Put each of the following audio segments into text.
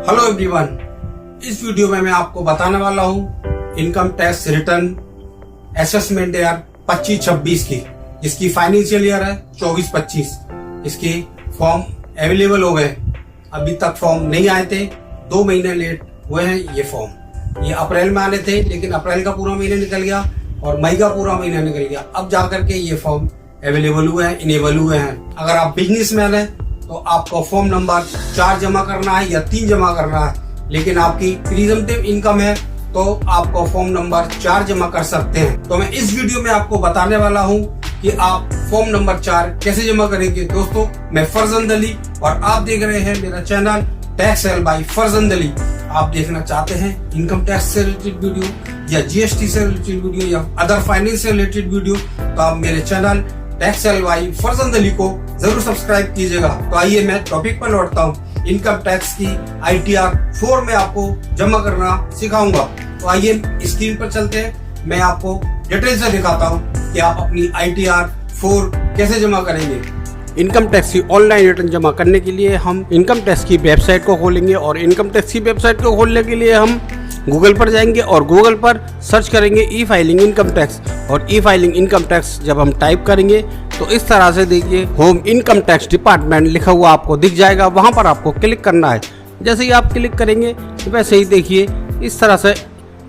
Hello everyone, इस video में मैं आपको बताने वाला हूँ income tax return assessment year 25-26 की, जिसकी फाइनेंशियल ईयर है 24-25। इसके फॉर्म अवेलेबल हो गए, अभी तक फॉर्म नहीं आए थे, 2 महीने लेट हुए हैं ये फॉर्म। ये अप्रैल में आने थे, लेकिन अप्रैल का पूरा महीना निकल गया और मई का पूरा महीना निकल गया। अब जाकर के ये फॉर्म अवेलेबल हुए हैं, इनेबल हुए हैं। अगर आप बिजनेसमैन है तो आपको फॉर्म नंबर 4 जमा करना है या 3 जमा करना है, लेकिन आपकी प्रीजम्पटिव इनकम है तो आपको फॉर्म नंबर 4 जमा कर सकते हैं। तो मैं इस वीडियो में आपको बताने वाला हूं कि आप फॉर्म नंबर 4 कैसे जमा करेंगे। दोस्तों, मैं फरजंद अली और आप देख रहे हैं मेरा channel Tax Cell by Farzand Ali. आप देखना चाहते हैं इनकम टैक्स से रिलेटेड वीडियो या जीएसटी से रिलेटेड वीडियो या अदर फाइनेंस से रिलेटेड वीडियो, तो आप मेरे channel Tax Cell by Farzand Ali को जरूर सब्सक्राइब कीजिएगा। तो आइए मैं टॉपिक पर लौटता हूँ। इनकम टैक्स की ITR 4 में आपको जमा करना सिखाऊंगा। तो आइए स्क्रीन पर चलते हैं, मैं आपको डिटेल से दिखाता हूँ कि आप अपनी ITR 4 कैसे जमा करेंगे। इनकम टैक्स की ऑनलाइन रिटर्न जमा करने के लिए हम इनकम टैक्स की वेबसाइट को खोलेंगे और इनकम टैक्स की वेबसाइट को खोलने के लिए हम गूगल पर जाएंगे और गूगल पर सर्च करेंगे ई फाइलिंग इनकम टैक्स। और ई फाइलिंग इनकम टैक्स जब हम टाइप करेंगे तो इस तरह से देखिए होम इनकम टैक्स डिपार्टमेंट लिखा हुआ आपको दिख जाएगा, वहां पर आपको क्लिक करना है। जैसे ही आप क्लिक करेंगे वैसे ही देखिए इस तरह से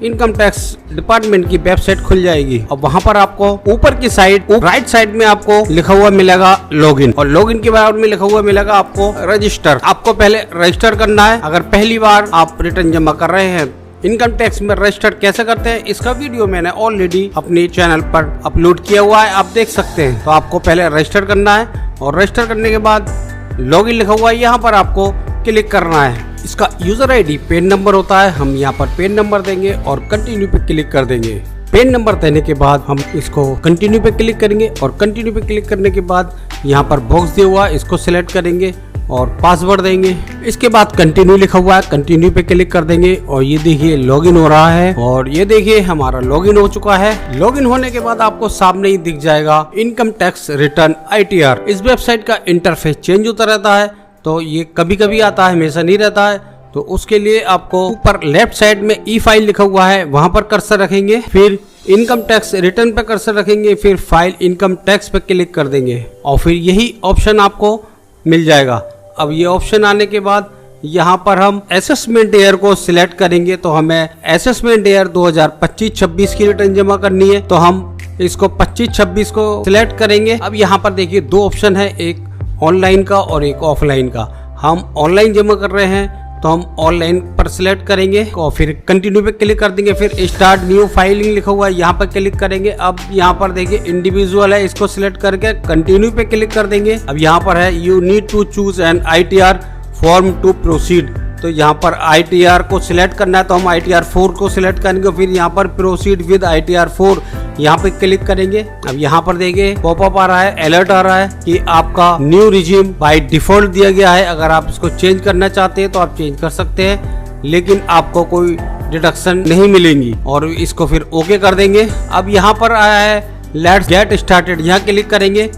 इनकम टैक्स डिपार्टमेंट की वेबसाइट खुल जाएगी और वहां पर आपको ऊपर की साइड राइट साइड में आपको लिखा हुआ मिलेगा लॉगिन, और लॉगिन के बाद में लिखा हुआ मिलेगा आपको रजिस्टर। आपको पहले रजिस्टर करना है। अगर पहली बार आप रिटर्न जमा कर रहे हैं इनकम टैक्स में, रजिस्टर कैसे करते हैं इसका वीडियो मैंने ऑलरेडी अपने चैनल पर अपलोड किया हुआ है, आप देख सकते हैं। तो आपको पहले रजिस्टर करना है और रजिस्टर करने के बाद लॉगिन लिखा हुआ है, यहाँ पर आपको क्लिक करना है। इसका यूजर ID पेन नंबर होता है, हम यहाँ पर पेन नंबर देंगे और कंटिन्यू पे क्लिक कर देंगे। पेन नंबर देने के बाद हम इसको कंटिन्यू पे क्लिक करेंगे और कंटिन्यू पे क्लिक करने के बाद यहाँ पर बॉक्स दिया हुआ है, इसको सिलेक्ट करेंगे और पासवर्ड देंगे। इसके बाद कंटिन्यू लिखा हुआ है, कंटिन्यू पे क्लिक कर देंगे और ये देखिए लॉगिन हो रहा है और ये देखिए हमारा लॉगिन हो चुका है। लॉगिन होने के बाद आपको सामने ही दिख जाएगा इनकम टैक्स रिटर्न ITR। इस वेबसाइट का इंटरफेस चेंज होता रहता है, तो ये कभी कभी आता है, हमेशा नहीं रहता है। तो उसके लिए आपको ऊपर लेफ्ट साइड में ई फाइल लिखा हुआ है, वहां पर कर्सर रखेंगे, फिर इनकम टैक्स रिटर्न पे कर्सर रखेंगे, फिर फाइल इनकम टैक्स पे क्लिक कर देंगे और फिर यही ऑप्शन आपको मिल जाएगा। अब ये ऑप्शन आने के बाद यहाँ पर हम असेसमेंट ईयर को सिलेक्ट करेंगे, तो हमें असेसमेंट ईयर 2025-26 की रिटर्न जमा करनी है, तो हम इसको 25-26 को सिलेक्ट करेंगे। अब यहाँ पर देखिए 2 ऑप्शन है, एक ऑनलाइन का और एक ऑफलाइन का। हम ऑनलाइन जमा कर रहे हैं तो हम ऑनलाइन पर सिलेक्ट करेंगे और फिर कंटिन्यू पे क्लिक कर देंगे, फिर स्टार्ट न्यू फाइलिंग लिखा हुआ है यहाँ पर क्लिक करेंगे। अब यहाँ पर देखिए इंडिविजुअल है, इसको सिलेक्ट करके कंटिन्यू पे क्लिक कर देंगे। अब यहाँ पर है you need to choose an ITR form to proceed, तो यहाँ पर ITR को सिलेक्ट करना है, तो हम ITR 4 को सिलेक्ट करेंगे, फिर यहाँ पर प्रोसीड विद ITR 4 यहाँ पे क्लिक करेंगे। अब यहाँ पर देखिए पॉपअप आ रहा है, अलर्ट आ रहा है कि आपका न्यू रिजीम बाय डिफॉल्ट दिया गया है। अगर आप इसको चेंज करना चाहते हैं तो आप चेंज कर सकते हैं, लेकिन आपको कोई डिडक्शन नहीं मिलेंगी और इसको फिर ओके कर देंगे। अब यहाँ पर आया है लेट्स गेट स्टार्टेड, यहाँ क्लिक करेंगे।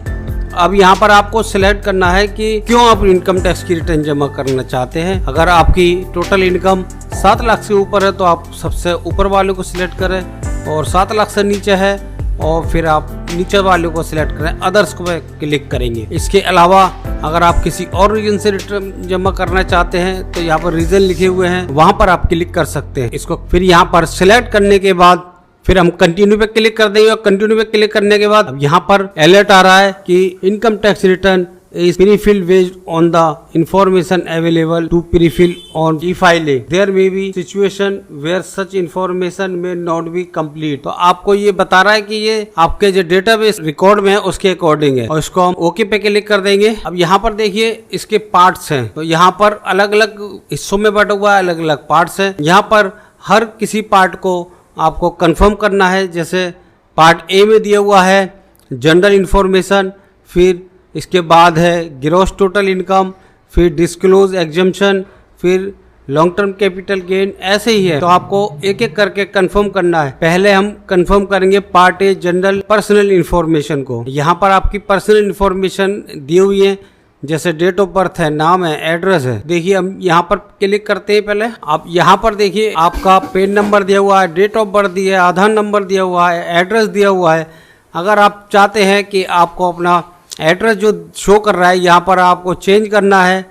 अब यहाँ पर आपको सिलेक्ट करना है कि क्यों आप इनकम टैक्स की रिटर्न जमा करना चाहते हैं। अगर आपकी टोटल इनकम 7 लाख से ऊपर है तो आप सबसे ऊपर वाले को सिलेक्ट करें, और 7 लाख से नीचे है और फिर आप नीचे वाले को सिलेक्ट करें, अदर्स को क्लिक करेंगे। इसके अलावा अगर आप किसी और रीजन से रिटर्न जमा करना चाहते हैं तो यहाँ पर रीजन लिखे हुए हैं, वहां पर आप क्लिक कर सकते हैं। इसको फिर यहाँ पर सिलेक्ट करने के बाद फिर हम कंटिन्यू पे क्लिक कर देंगे और कंटिन्यू पे क्लिक करने के बाद अब यहाँ पर अलर्ट आ रहा है कि income tax return is pre-filled based on the information available to pre-fill on e-filing. There may be situation where such information may not be complete. तो आपको ये बता रहा है कि ये आपके जो डेटाबेस रिकॉर्ड में है उसके अकॉर्डिंग है और इसको हम ओके पे क्लिक कर देंगे। अब यहाँ पर देखिए इसके पार्ट्स हैं, तो यहाँ पर अलग अलग हिस्सों में बटा हुआ है, अलग अलग पार्ट्स हैं। यहाँ पर हर किसी पार्ट को आपको कंफर्म करना है। जैसे पार्ट A में दिया हुआ है जनरल इंफॉर्मेशन, फिर इसके बाद है ग्रॉस टोटल इनकम, फिर डिस्क्लोज एग्जम्पशन, फिर लॉन्ग टर्म कैपिटल गेन, ऐसे ही है। तो आपको एक एक करके कंफर्म करना है। पहले हम कंफर्म करेंगे part a general personal information को। यहाँ पर आपकी पर्सनल इंफॉर्मेशन दी हुई है, जैसे डेट ऑफ बर्थ है, नाम है, एड्रेस है। देखिए हम यहाँ पर क्लिक करते हैं। पहले आप यहाँ पर देखिए आपका पेन नंबर दिया हुआ है, डेट ऑफ बर्थ दिया है, आधार नंबर दिया हुआ है, एड्रेस दिया हुआ है। अगर आप चाहते हैं कि आपको अपना एड्रेस जो शो कर रहा है यहाँ पर आपको चेंज करना है,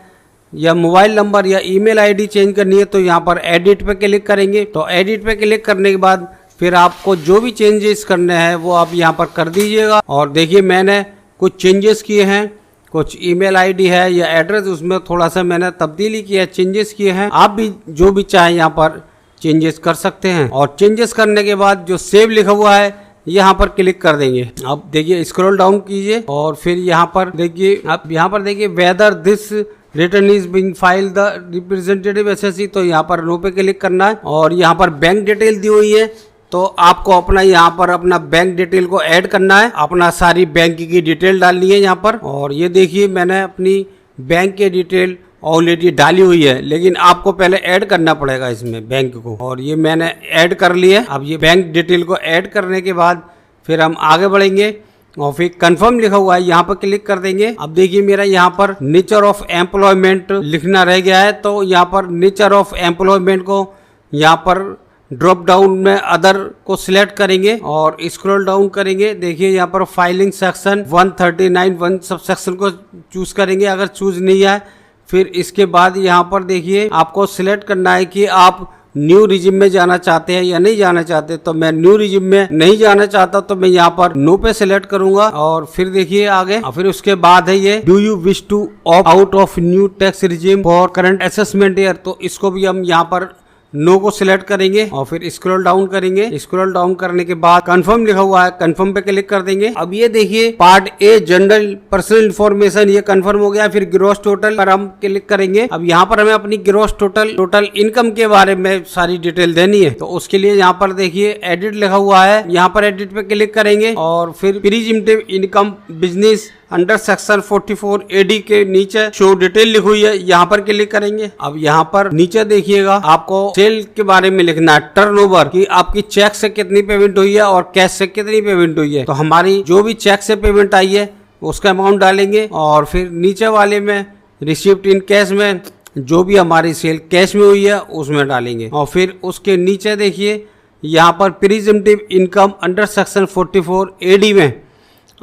या मोबाइल नंबर या ईमेल आईडी चेंज करनी है, तो यहाँ पर एडिट पे क्लिक करेंगे। तो एडिट पे क्लिक करने के बाद फिर आपको जो भी चेंजेस करने हैं वो आप यहाँ पर कर दीजिएगा। और देखिए मैंने कुछ चेंजेस किए हैं, कुछ ईमेल आईडी है या एड्रेस, उसमें थोड़ा सा मैंने तब्दीली किया है, चेंजेस किए हैं। आप भी जो भी चाहें यहाँ पर चेंजेस कर सकते हैं। और चेंजेस करने के बाद जो सेव लिखा हुआ है यहाँ पर क्लिक कर देंगे। अब देखिए स्क्रॉल डाउन कीजिए और फिर यहाँ पर देखिए, आप यहाँ पर देखिए whether this return is being file the representative SSC, तो यहाँ पर नो पे क्लिक करना है। और यहाँ पर बैंक डिटेल दी हुई है, तो आपको अपना यहाँ पर अपना बैंक डिटेल को ऐड करना है, अपना सारी बैंक की डिटेल डालनी है यहाँ पर। और ये देखिए मैंने अपनी बैंक की डिटेल ऑलरेडी डाली हुई है, लेकिन आपको पहले ऐड करना पड़ेगा इसमें बैंक को। और ये मैंने ऐड कर लिया। अब ये बैंक डिटेल को ऐड करने के बाद फिर हम आगे बढ़ेंगे और फिर कंफर्म लिखा हुआ है यहाँ पर क्लिक कर देंगे। अब देखिए मेरा यहाँ पर नेचर ऑफ एम्प्लॉयमेंट लिखना रह गया है, तो यहाँ पर नेचर ऑफ एम्प्लॉयमेंट को यहाँ पर ड्रॉप डाउन में अदर को सिलेक्ट करेंगे और स्क्रॉल डाउन करेंगे। देखिए यहाँ पर फाइलिंग सेक्शन 139(1) सब सेक्शन को चूज करेंगे। अगर चूज नहीं है फिर इसके बाद यहाँ पर देखिए आपको सिलेक्ट करना है कि आप न्यू रिजिम में जाना चाहते हैं या नहीं जाना चाहते। तो मैं न्यू रिजिम में नहीं जाना चाहता, तो मैं यहाँ पर नो पे सिलेक्ट करूंगा। और फिर देखिए आगे, और फिर उसके बाद है ये do you wish to opt out of new tax regime for current assessment year, तो इसको भी हम यहाँ पर नो को सिलेक्ट करेंगे और फिर स्क्रॉल डाउन करेंगे। स्क्रॉल डाउन करने के बाद कंफर्म लिखा हुआ है, कंफर्म पे क्लिक कर देंगे। अब ये देखिए part a general personal information ये कंफर्म हो गया। फिर ग्रॉस टोटल पर हम क्लिक करेंगे। अब यहाँ पर हमें अपनी ग्रॉस टोटल इनकम के बारे में सारी डिटेल देनी है, तो उसके लिए यहाँ पर देखिए एडिट लिखा हुआ है, यहाँ पर एडिट पे क्लिक करेंगे और फिर presumptive income business under section 44 AD के नीचे शो डिटेल लिखी हुई है, यहाँ पर क्लिक करेंगे। अब यहाँ पर नीचे देखिएगा आपको सेल के बारे में लिखना है, टर्नओवर की आपकी चेक से कितनी पेमेंट हुई है और कैश से कितनी पेमेंट हुई है। तो हमारी जो भी चेक से पेमेंट आई है उसका अमाउंट डालेंगे और फिर नीचे वाले में रिसिप्ट इन कैश में जो भी हमारी सेल कैश में हुई है उसमें डालेंगे। और फिर उसके नीचे देखिए यहाँ पर प्रीजिम्पटिव इनकम अंडर सेक्शन 44 एडी में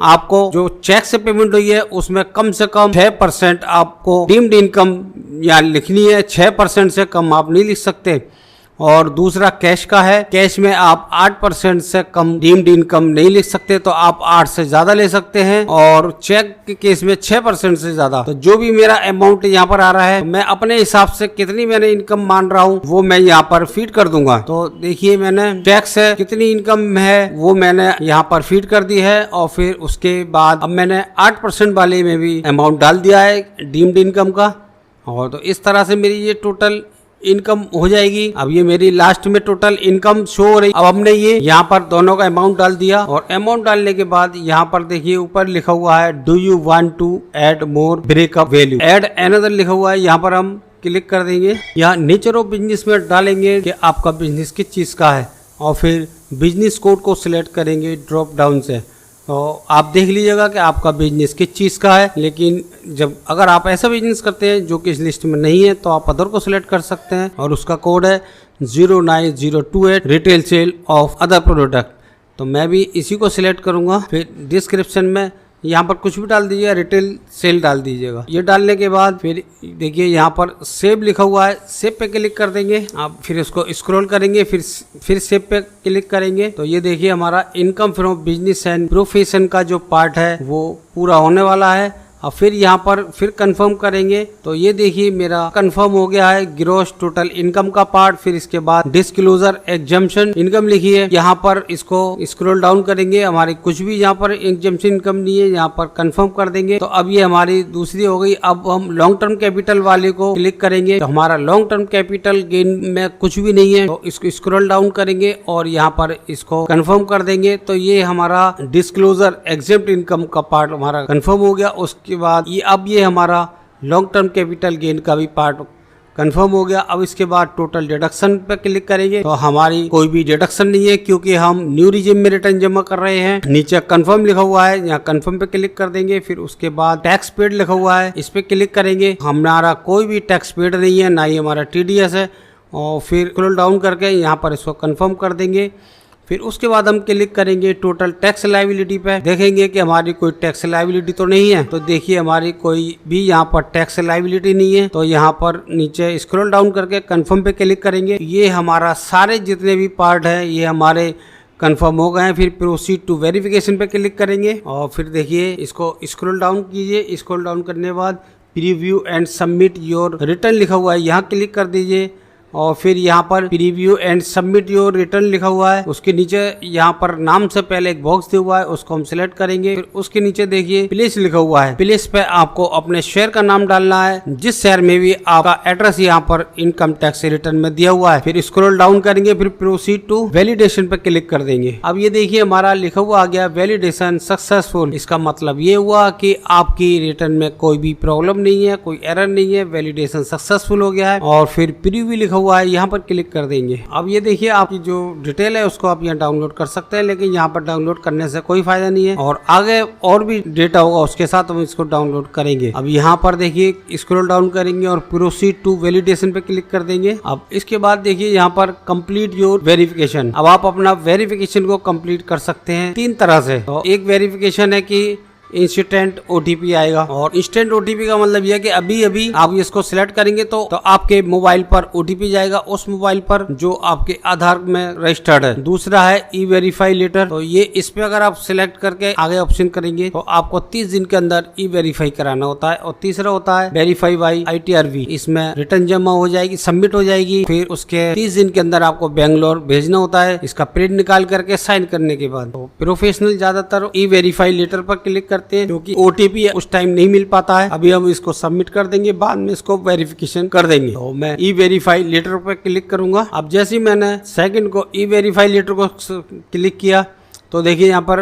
आपको जो चेक से पेमेंट हुई है उसमें कम से कम 6% आपको डीम्ड इनकम या लिखनी है, 6% से कम आप नहीं लिख सकते। और दूसरा कैश का है, कैश में आप 8% से कम डीम्ड इनकम नहीं लिख सकते, तो आप 8 से ज्यादा ले सकते हैं। और चेक के केस में 6% से ज्यादा। तो जो भी मेरा अमाउंट यहाँ पर आ रहा है मैं अपने हिसाब से कितनी मैंने इनकम मान रहा हूँ वो मैं यहाँ पर फीड कर दूंगा। तो देखिए मैंने चेक से कितनी इनकम है वो मैंने यहाँ पर फीड कर दी है। और फिर उसके बाद अब मैंने 8% वाले में भी अमाउंट डाल दिया है डीम्ड इनकम का। और तो इस तरह से मेरी ये टोटल इनकम हो जाएगी। अब ये मेरी लास्ट में टोटल इनकम शो हो रही। अब हमने ये यहाँ पर दोनों का अमाउंट डाल दिया और अमाउंट डालने के बाद यहाँ पर देखिए ऊपर लिखा हुआ है do you want to add more breakup value, add another लिखा हुआ है, यहाँ पर हम क्लिक कर देंगे। यहाँ नेचर ऑफ बिजनेस में डालेंगे कि आपका बिजनेस किस चीज का है और फिर बिजनेस कोड को सिलेक्ट करेंगे ड्रॉप डाउन से। तो आप देख लीजिएगा कि आपका बिजनेस किस चीज़ का है। लेकिन जब अगर आप ऐसा बिजनेस करते हैं जो कि इस लिस्ट में नहीं है तो आप अदर को सिलेक्ट कर सकते हैं और उसका कोड है 09028 retail sale of other product. तो मैं भी इसी को सिलेक्ट करूंगा। फिर डिस्क्रिप्शन में यहाँ पर कुछ भी डाल दीजिएगा, रिटेल सेल डाल दीजिएगा। ये डालने के बाद फिर देखिए यहाँ पर सेव लिखा हुआ है, सेव पे क्लिक कर देंगे। आप फिर इसको स्क्रॉल करेंगे, फिर सेव पे क्लिक करेंगे। तो ये देखिए हमारा income from business and profession का जो पार्ट है वो पूरा होने वाला है। और फिर यहाँ पर फिर कंफर्म करेंगे। तो ये देखिए मेरा कंफर्म हो गया है ग्रॉस टोटल इनकम का पार्ट। फिर इसके बाद डिस्क्लोजर एग्जम्पशन इनकम लिखी है, यहाँ पर इसको स्क्रॉल डाउन करेंगे। हमारी कुछ भी यहाँ पर एग्जम्पशन इनकम नहीं है, यहाँ पर कंफर्म कर देंगे। तो अब ये हमारी दूसरी हो गई। अब हम लॉन्ग टर्म कैपिटल वाले को क्लिक करेंगे। तो हमारा लॉन्ग टर्म कैपिटल गेन में कुछ भी नहीं है, तो इसको स्क्रॉल डाउन करेंगे और यहाँ पर इसको कंफर्म कर देंगे। तो ये हमारा डिस्क्लोजर एग्जेम्प्ट इनकम का पार्ट हमारा कंफर्म हो गया। उसके बाद ये अब ये हमारा लॉन्ग टर्म कैपिटल गेन का भी पार्ट कंफर्म हो गया। अब इसके बाद टोटल डिडक्शन पे क्लिक करेंगे तो हमारी कोई भी डिडक्शन नहीं है, क्योंकि हम न्यू रिजिम में रिटर्न जमा कर रहे हैं। नीचे कंफर्म लिखा हुआ है, यहाँ कंफर्म पे क्लिक कर देंगे। फिर उसके बाद टैक्स पेड लिखा हुआ है, इस पे क्लिक करेंगे। हमारा कोई भी टैक्स पेड नहीं है, ना ही हमारा TDS है। और फिर स्क्रॉल डाउन करके यहाँ पर इसको कंफर्म कर देंगे। फिर उसके बाद हम क्लिक करेंगे टोटल टैक्स लायबिलिटी पे, देखेंगे कि हमारी कोई टैक्स लायबिलिटी तो नहीं है। तो देखिए हमारी कोई भी यहाँ पर टैक्स लायबिलिटी नहीं है। तो यहाँ पर नीचे स्क्रॉल डाउन करके कंफर्म पे क्लिक करेंगे। ये हमारा सारे जितने भी पार्ट है ये हमारे कंफर्म हो गए हैं। फिर प्रोसीड टू वेरिफिकेशन पे क्लिक करेंगे और फिर देखिए इसको स्क्रॉल डाउन कीजिए। स्क्रॉल डाउन करने के बाद preview and submit your return लिखा हुआ है, यहाँ क्लिक कर दीजिए। और फिर यहाँ पर preview and submit your return लिखा हुआ है, उसके नीचे यहाँ पर नाम से पहले एक बॉक्स दिया हुआ है, उसको हम सिलेक्ट करेंगे। फिर उसके नीचे देखिए प्लेस लिखा हुआ है, प्लेस पे आपको अपने शहर का नाम डालना है, जिस शहर में भी आपका एड्रेस यहाँ पर इनकम टैक्स रिटर्न में दिया हुआ है। फिर स्क्रॉल डाउन करेंगे, फिर प्रोसीड टू वैलिडेशन पे क्लिक कर देंगे। अब ये देखिए हमारा लिखा हुआ आ गया वैलिडेशन सक्सेसफुल। इसका मतलब ये हुआ कि आपकी रिटर्न में कोई भी प्रॉब्लम नहीं है, कोई एरर नहीं है, वैलिडेशन सक्सेसफुल हो गया है। और फिर प्रीव्यू लिखा हुआ है, यहाँ पर क्लिक कर देंगे। अब ये देखिए आपकी जो डिटेल है उसको आप यहाँ डाउनलोड कर सकते हैं, लेकिन यहाँ पर डाउनलोड करने से कोई फायदा नहीं है। और आगे और भी डेटा होगा उसके साथ हम इसको डाउनलोड करेंगे। अब यहाँ पर देखिए स्क्रॉल डाउन करेंगे और प्रोसीड टू वैलिडेशन पे क्लिक कर देंगे। अब इसके बाद देखिए यहाँ पर कंप्लीट योर वेरिफिकेशन। अब आप अपना वेरिफिकेशन को कंप्लीट कर सकते हैं 3 तरह से। तो एक वेरिफिकेशन है कि इंस्टेंट OTP आएगा, और इंस्टेंट OTP का मतलब यह है कि अभी अभी आप इसको सिलेक्ट करेंगे तो आपके मोबाइल पर OTP जाएगा, उस मोबाइल पर जो आपके आधार में रजिस्टर्ड है। दूसरा है E-वेरीफाई लेटर। तो ये इस पे अगर आप सिलेक्ट करके आगे ऑप्शन करेंगे तो आपको 30 दिन के अंदर E-वेरीफाई कराना होता है। और तीसरा होता है वेरीफाई बाई ITRV, इसमें रिटर्न जमा हो जाएगी, सबमिट हो जाएगी। फिर उसके 30 दिन के अंदर आपको बेंगलोर भेजना होता है, इसका प्रिंट निकाल करके साइन करने के बाद। तो प्रोफेशनल ज्यादातर E-वेरीफाई लेटर पर क्लिक करते हैं, क्योंकि OTP उस टाइम नहीं मिल पाता है। अभी हम इसको सबमिट कर देंगे, बाद में इसको वेरिफिकेशन कर देंगे। तो मैं E-वेरीफाई लेटर पर क्लिक करूंगा। अब जैसे ही मैंने सेकंड को E-वेरीफाई लेटर को क्लिक किया तो देखिए यहाँ पर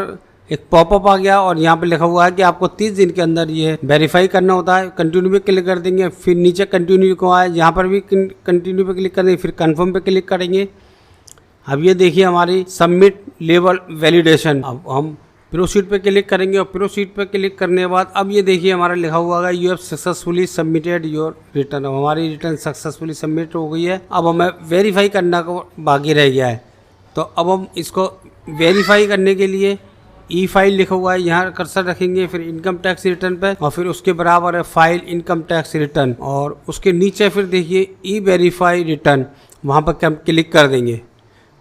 एक पॉपअप आ गया और यहाँ पे लिखा हुआ है कि आपको 30 दिन के अंदर ये वेरीफाई करना होता है। कंटिन्यू पे क्लिक कर देंगे। फिर नीचे कंटिन्यू को आए, यहाँ पर भी कंटिन्यू पे क्लिक कर देंगे, फिर कन्फर्म पे क्लिक करेंगे। अब ये देखिए हमारी सबमिट लेवल वैलिडेशन। अब हम प्रोसीड पे क्लिक करेंगे और प्रोसीड पे क्लिक करने के बाद अब ये देखिए हमारा लिखा हुआ है you have successfully submitted your return. अब हमारी रिटर्न सक्सेसफुली सबमिट हो गई है। अब हमें वेरीफाई करना को बाकी रह गया है। तो अब हम इसको वेरीफाई करने के लिए E-फाइल लिखा हुआ है, यहाँ कर्सर रखेंगे, फिर इनकम टैक्स रिटर्न पे, और फिर उसके बराबर है फाइल इनकम टैक्स रिटर्न, और उसके नीचे फिर देखिए E-वेरीफाई रिटर्न, वहाँ पर क्लिक कर देंगे।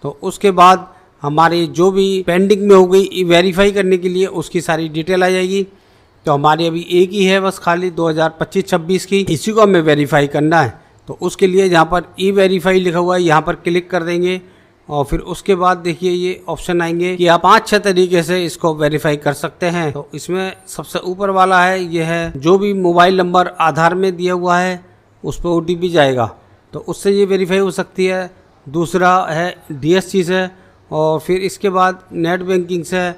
तो उसके बाद हमारी जो भी पेंडिंग में हो गई वेरीफाई करने के लिए उसकी सारी डिटेल आ जाएगी। तो हमारी अभी एक ही है बस खाली 2025-26 की, इसी को हमें वेरीफाई करना है। तो उसके लिए यहाँ पर E-वेरीफाई लिखा हुआ है, यहाँ पर क्लिक कर देंगे। और फिर उसके बाद देखिए ये ऑप्शन आएंगे कि आप 5-6 तरीके से इसको वेरीफाई कर सकते हैं। तो इसमें सबसे ऊपर वाला है ये है जो भी मोबाइल नंबर आधार में दिया हुआ है उस पर OTP जाएगा, तो उससे ये वेरीफाई हो सकती है। दूसरा है DSC से, और फिर इसके बाद नेट बैंकिंग से,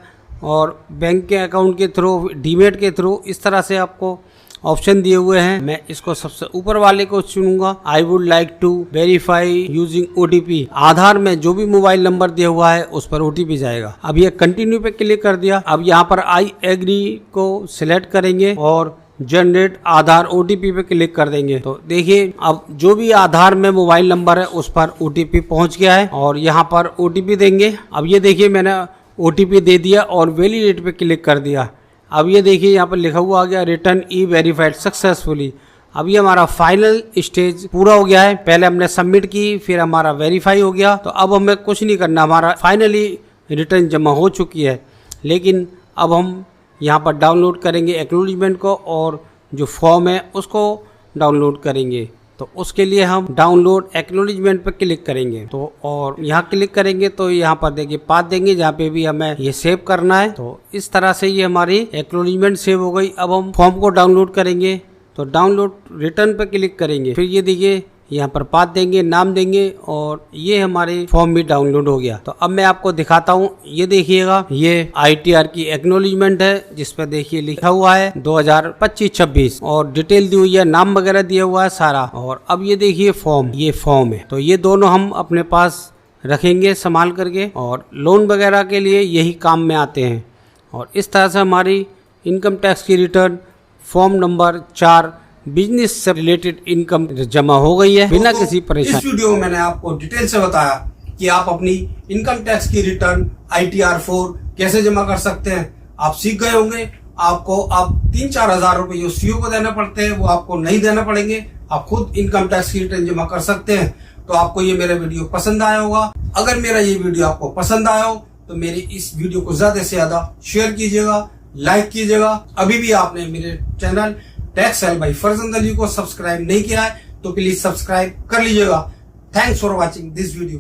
और बैंक के अकाउंट के थ्रू, डीमेट के थ्रू, इस तरह से आपको ऑप्शन दिए हुए हैं। मैं इसको सबसे ऊपर वाले को चुनूंगा। I would like to verify using OTP। Aadhaar में जो भी मोबाइल नंबर दिया हुआ है उस पर OTP जाएगा। अब ये कंटिन्यू पे क्लिक कर दिया। अब यहाँ पर आई एग्री को सिलेक्ट करेंगे और जनरेट आधार OTP पे क्लिक कर देंगे। तो देखिए अब जो भी आधार में मोबाइल नंबर है उस पर OTP पहुंच गया है, और यहाँ पर OTP देंगे। अब ये देखिए मैंने OTP दे दिया और वैलिडेट पे क्लिक कर दिया। अब ये देखिए यहाँ पर लिखा हुआ आ गया रिटर्न E-वेरीफाइड सक्सेसफुली। अब ये हमारा फाइनल स्टेज पूरा हो गया है। पहले हमने सबमिट की, फिर हमारा वेरीफाई हो गया। तो अब हमें कुछ नहीं करना, हमारा फाइनली रिटर्न जमा हो चुकी है। लेकिन अब हम यहाँ पर डाउनलोड करेंगे एक्नॉलेजमेंट को, और जो फॉर्म है उसको डाउनलोड करेंगे। तो उसके लिए हम डाउनलोड एक्नॉलेजमेंट पर क्लिक करेंगे। तो और यहाँ क्लिक करेंगे तो यहाँ पर देखिए पाथ देंगे जहाँ पे भी हमें ये सेव करना है। तो इस तरह से ये हमारी एक्नॉलेजमेंट सेव हो गई। अब हम फॉर्म को डाउनलोड करेंगे। तो डाउनलोड रिटर्न पे क्लिक करेंगे। फिर ये देखिए यहाँ पर पाथ देंगे, नाम देंगे और ये हमारे फॉर्म भी डाउनलोड हो गया। तो अब मैं आपको दिखाता हूँ। ये देखिएगा, ये ITR की एक्नॉलेजमेंट है जिस पर देखिए लिखा हुआ है 2025-26 और डिटेल दी हुई है, नाम वगैरह दिया हुआ है सारा। और अब ये देखिए फॉर्म, ये फॉर्म है। तो ये दोनों हम अपने पास रखेंगे संभाल करके और लोन वगैरह के लिए यही काम में आते हैं। और इस तरह से हमारी इनकम टैक्स की रिटर्न फॉर्म नंबर 4 बिजनेस से रिलेटेड इनकम जमा हो गई है बिना किसी परेशानी। इस वीडियो में मैंने आपको डिटेल से बताया कि आप अपनी इनकम टैक्स की रिटर्न ITR 4 कैसे जमा कर सकते हैं। आप सीख गए होंगे। आपको अब 3-4 हजार रुपए जो सीओ को देना पड़ते हैं वो आपको नहीं देना पड़ेंगे। आप खुद इनकम टैक्स की रिटर्न जमा कर सकते हैं। तो आपको ये मेरा वीडियो पसंद आया होगा। अगर मेरा ये वीडियो आपको पसंद आया हो तो मेरी इस वीडियो को ज्यादा से ज्यादा शेयर कीजिएगा, लाइक कीजिएगा। अभी भी आपने मेरे channel Tax Cell by Farzand Ali को सब्सक्राइब नहीं किया है तो प्लीज सब्सक्राइब कर लीजिएगा। Thanks for watching this video.